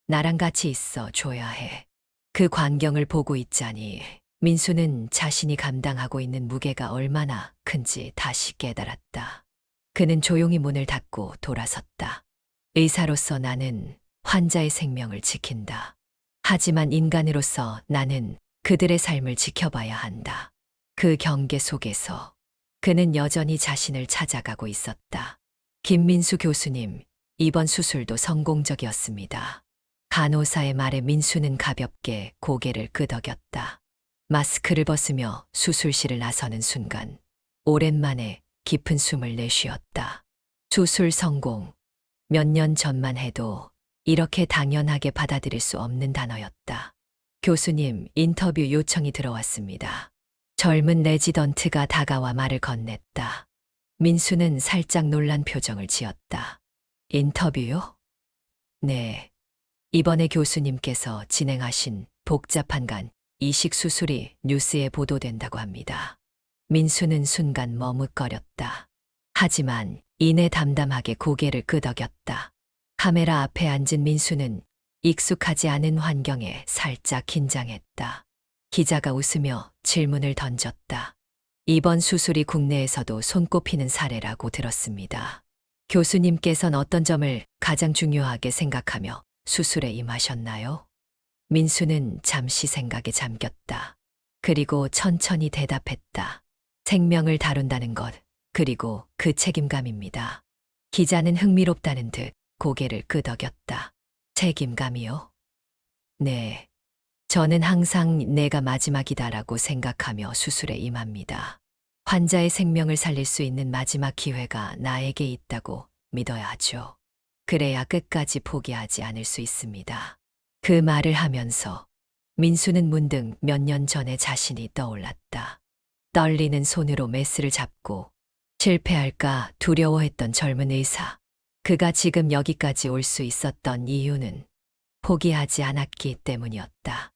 나랑 같이 있어 줘야 해. 그 광경을 보고 있자니 민수는 자신이 감당하고 있는 무게가 얼마나 큰지 다시 깨달았다. 그는 조용히 문을 닫고 돌아섰다. 의사로서 나는 환자의 생명을 지킨다. 하지만 인간으로서 나는 그들의 삶을 지켜봐야 한다. 그 경계 속에서 그는 여전히 자신을 찾아가고 있었다. 김민수 교수님, 이번 수술도 성공적이었습니다. 간호사의 말에 민수는 가볍게 고개를 끄덕였다. 마스크를 벗으며 수술실을 나서는 순간 오랜만에 깊은 숨을 내쉬었다. 수술 성공. 몇 년 전만 해도 이렇게 당연하게 받아들일 수 없는 단어였다. 교수님, 인터뷰 요청이 들어왔습니다. 젊은 레지던트가 다가와 말을 건넸다. 민수는 살짝 놀란 표정을 지었다. 인터뷰요? 네. 이번에 교수님께서 진행하신 복잡한 간 이식 수술이 뉴스에 보도된다고 합니다. 민수는 순간 머뭇거렸다. 하지만 이내 담담하게 고개를 끄덕였다. 카메라 앞에 앉은 민수는 익숙하지 않은 환경에 살짝 긴장했다. 기자가 웃으며 질문을 던졌다. 이번 수술이 국내에서도 손꼽히는 사례라고 들었습니다. 교수님께서는 어떤 점을 가장 중요하게 생각하며 수술에 임하셨나요? 민수는 잠시 생각에 잠겼다. 그리고 천천히 대답했다. 생명을 다룬다는 것, 그리고 그 책임감입니다. 기자는 흥미롭다는 듯 고개를 끄덕였다. 책임감이요? 네. 저는 항상 내가 마지막이다라고 생각하며 수술에 임합니다. 환자의 생명을 살릴 수 있는 마지막 기회가 나에게 있다고 믿어야 하죠. 그래야 끝까지 포기하지 않을 수 있습니다. 그 말을 하면서 민수는 문득 몇 년 전의 자신이 떠올랐다. 떨리는 손으로 메스를 잡고 실패할까 두려워했던 젊은 의사. 그가 지금 여기까지 올 수 있었던 이유는 포기하지 않았기 때문이었다.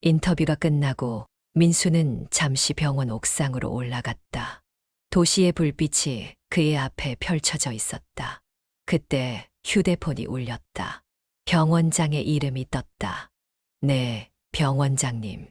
인터뷰가 끝나고 민수는 잠시 병원 옥상으로 올라갔다. 도시의 불빛이 그의 앞에 펼쳐져 있었다. 그때 휴대폰이 울렸다. 병원장의 이름이 떴다. 네, 병원장님.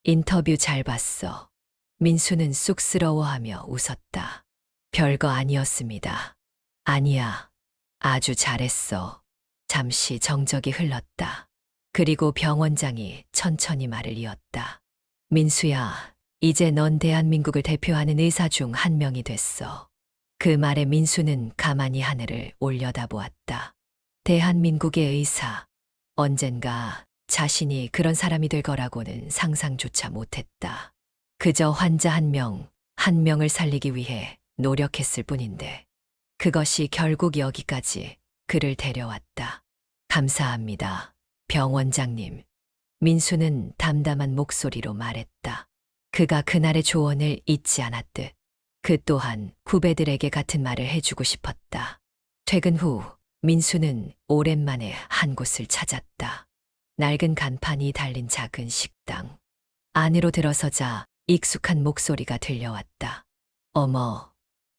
인터뷰 잘 봤어. 민수는 쑥스러워하며 웃었다. 별거 아니었습니다. 아니야. 아주 잘했어. 잠시 정적이 흘렀다. 그리고 병원장이 천천히 말을 이었다. 민수야, 이제 넌 대한민국을 대표하는 의사 중 한 명이 됐어. 그 말에 민수는 가만히 하늘을 올려다보았다. 대한민국의 의사. 언젠가 자신이 그런 사람이 될 거라고는 상상조차 못했다. 그저 환자 한 명을 살리기 위해 노력했을 뿐인데 그것이 결국 여기까지 그를 데려왔다. 감사합니다, 병원장님. 민수는 담담한 목소리로 말했다. 그가 그날의 조언을 잊지 않았듯 그 또한 후배들에게 같은 말을 해주고 싶었다. 퇴근 후 민수는 오랜만에 한 곳을 찾았다. 낡은 간판이 달린 작은 식당. 안으로 들어서자 익숙한 목소리가 들려왔다. 어머,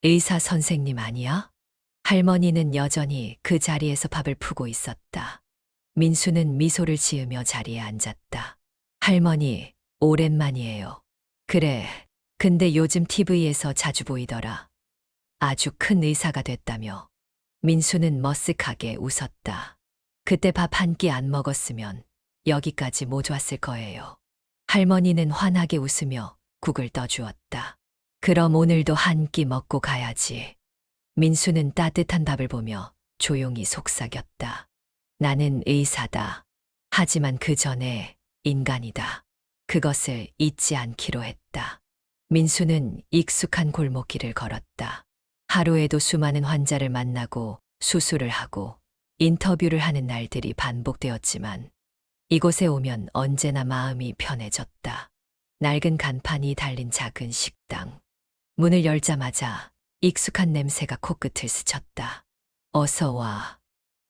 의사 선생님 아니야? 할머니는 여전히 그 자리에서 밥을 푸고 있었다. 민수는 미소를 지으며 자리에 앉았다. 할머니, 오랜만이에요. 그래, 근데 요즘 TV에서 자주 보이더라. 아주 큰 의사가 됐다며. 민수는 머쓱하게 웃었다. 그때 밥 한 끼 안 먹었으면 여기까지 못 왔을 거예요. 할머니는 환하게 웃으며 국을 떠주었다. 그럼 오늘도 한 끼 먹고 가야지. 민수는 따뜻한 밥을 보며 조용히 속삭였다. 나는 의사다. 하지만 그 전에 인간이다. 그것을 잊지 않기로 했다. 민수는 익숙한 골목길을 걸었다. 하루에도 수많은 환자를 만나고 수술을 하고 인터뷰를 하는 날들이 반복되었지만 이곳에 오면 언제나 마음이 편해졌다. 낡은 간판이 달린 작은 식당. 문을 열자마자 익숙한 냄새가 코끝을 스쳤다. 어서 와.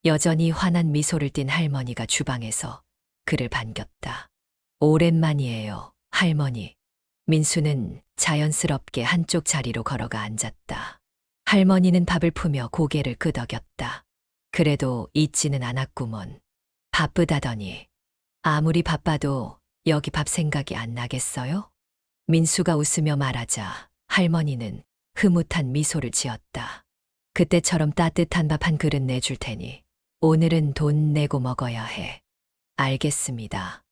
여전히 환한 미소를 띤 할머니가 주방에서 그를 반겼다. 오랜만이에요, 할머니. 민수는 자연스럽게 한쪽 자리로 걸어가 앉았다. 할머니는 밥을 푸며 고개를 끄덕였다. 그래도 잊지는 않았구먼. 바쁘다더니. 아무리 바빠도 여기 밥 생각이 안 나겠어요? 민수가 웃으며 말하자 할머니는 흐뭇한 미소를 지었다. 그때처럼 따뜻한 밥 한 그릇 내줄 테니 오늘은 돈 내고 먹어야 해. 알겠습니다.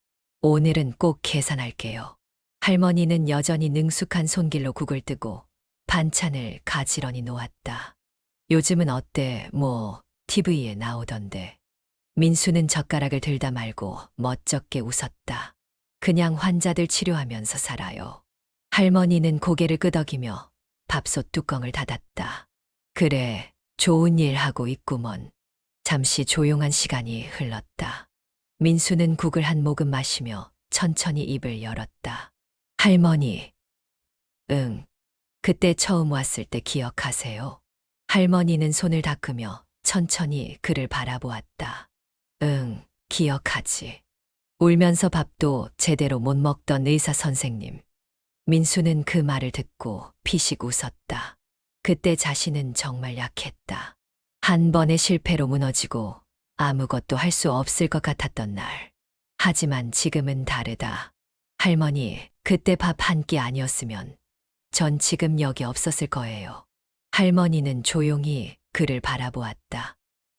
오늘은 꼭 계산할게요. 할머니는 여전히 능숙한 손길로 국을 뜨고 반찬을 가지런히 놓았다. 요즘은 어때? TV에 나오던데. 민수는 젓가락을 들다 말고 멋쩍게 웃었다. 그냥 환자들 치료하면서 살아요. 할머니는 고개를 끄덕이며 밥솥 뚜껑을 닫았다. 그래, 좋은 일 하고 있구먼. 잠시 조용한 시간이 흘렀다. 민수는 국을 한 모금 마시며 천천히 입을 열었다. 할머니. 응. 그때 처음 왔을 때 기억하세요? 할머니는 손을 닦으며 천천히 그를 바라보았다. 응, 기억하지. 울면서 밥도 제대로 못 먹던 의사 선생님. 민수는 그 말을 듣고 피식 웃었다. 그때 자신은 정말 약했다. 한 번의 실패로 무너지고 아무것도 할 수 없을 것 같았던 날. 하지만 지금은 다르다. 할머니, 그때 밥 한 끼 아니었으면 전 지금 여기 없었을 거예요. 할머니는 조용히 그를 바라보았다.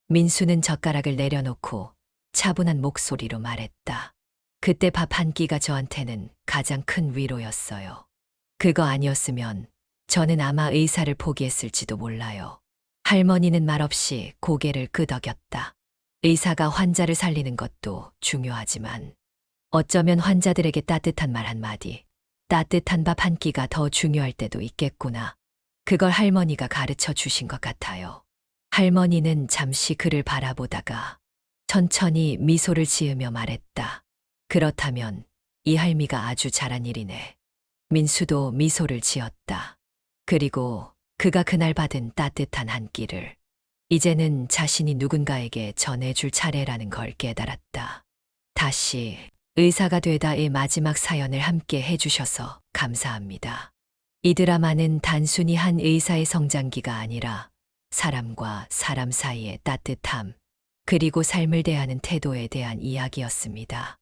민수는 젓가락을 내려놓고 차분한 목소리로 말했다. 그때 밥 한 끼가 저한테는 가장 큰 위로였어요. 그거 아니었으면 저는 아마 의사를 포기했을지도 몰라요. 할머니는 말없이 고개를 끄덕였다. 의사가 환자를 살리는 것도 중요하지만 어쩌면 환자들에게 따뜻한 말 한마디, 따뜻한 밥 한 끼가 더 중요할 때도 있겠구나. 그걸 할머니가 가르쳐 주신 것 같아요. 할머니는 잠시 그를 바라보다가 천천히 미소를 지으며 말했다. 그렇다면 이 할미가 아주 잘한 일이네. 민수도 미소를 지었다. 그리고 그가 그날 받은 따뜻한 한 끼를 이제는 자신이 누군가에게 전해줄 차례라는 걸 깨달았다. 다시 의사가 되다의 마지막 사연을 함께 해주셔서 감사합니다. 이 드라마는 단순히 한 의사의 성장기가 아니라 사람과 사람 사이의 따뜻함, 그리고 삶을 대하는 태도에 대한 이야기였습니다.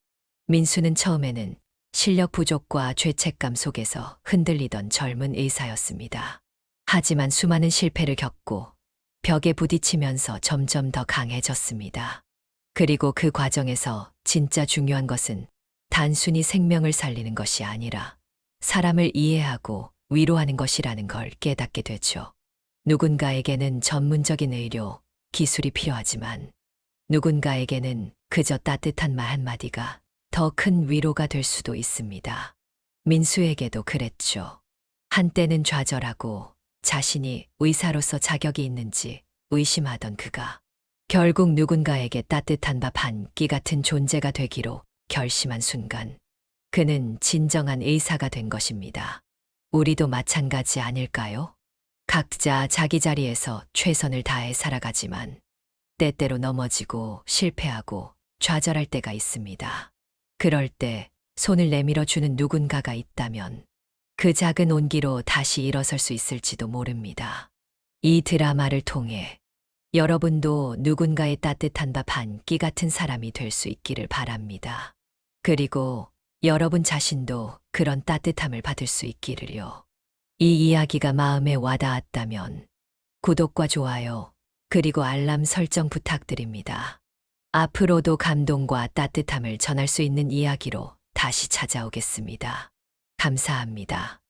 민수는 처음에는 실력 부족과 죄책감 속에서 흔들리던 젊은 의사였습니다. 하지만 수많은 실패를 겪고 벽에 부딪히면서 점점 더 강해졌습니다. 그리고 그 과정에서 진짜 중요한 것은 단순히 생명을 살리는 것이 아니라 사람을 이해하고 위로하는 것이라는 걸 깨닫게 되죠. 누군가에게는 전문적인 의료, 기술이 필요하지만 누군가에게는 그저 따뜻한 말 한마디가 더 큰 위로가 될 수도 있습니다. 민수에게도 그랬죠. 한때는 좌절하고 자신이 의사로서 자격이 있는지 의심하던 그가 결국 누군가에게 따뜻한 밥 한 끼 같은 존재가 되기로 결심한 순간 그는 진정한 의사가 된 것입니다. 우리도 마찬가지 아닐까요? 각자 자기 자리에서 최선을 다해 살아가지만 때때로 넘어지고 실패하고 좌절할 때가 있습니다. 그럴 때 손을 내밀어 주는 누군가가 있다면 그 작은 온기로 다시 일어설 수 있을지도 모릅니다. 이 드라마를 통해 여러분도 누군가의 따뜻한 밥 한 끼 같은 사람이 될 수 있기를 바랍니다. 그리고 여러분 자신도 그런 따뜻함을 받을 수 있기를요. 이 이야기가 마음에 와닿았다면 구독과 좋아요, 그리고 알람 설정 부탁드립니다. 앞으로도 감동과 따뜻함을 전할 수 있는 이야기로 다시 찾아오겠습니다. 감사합니다.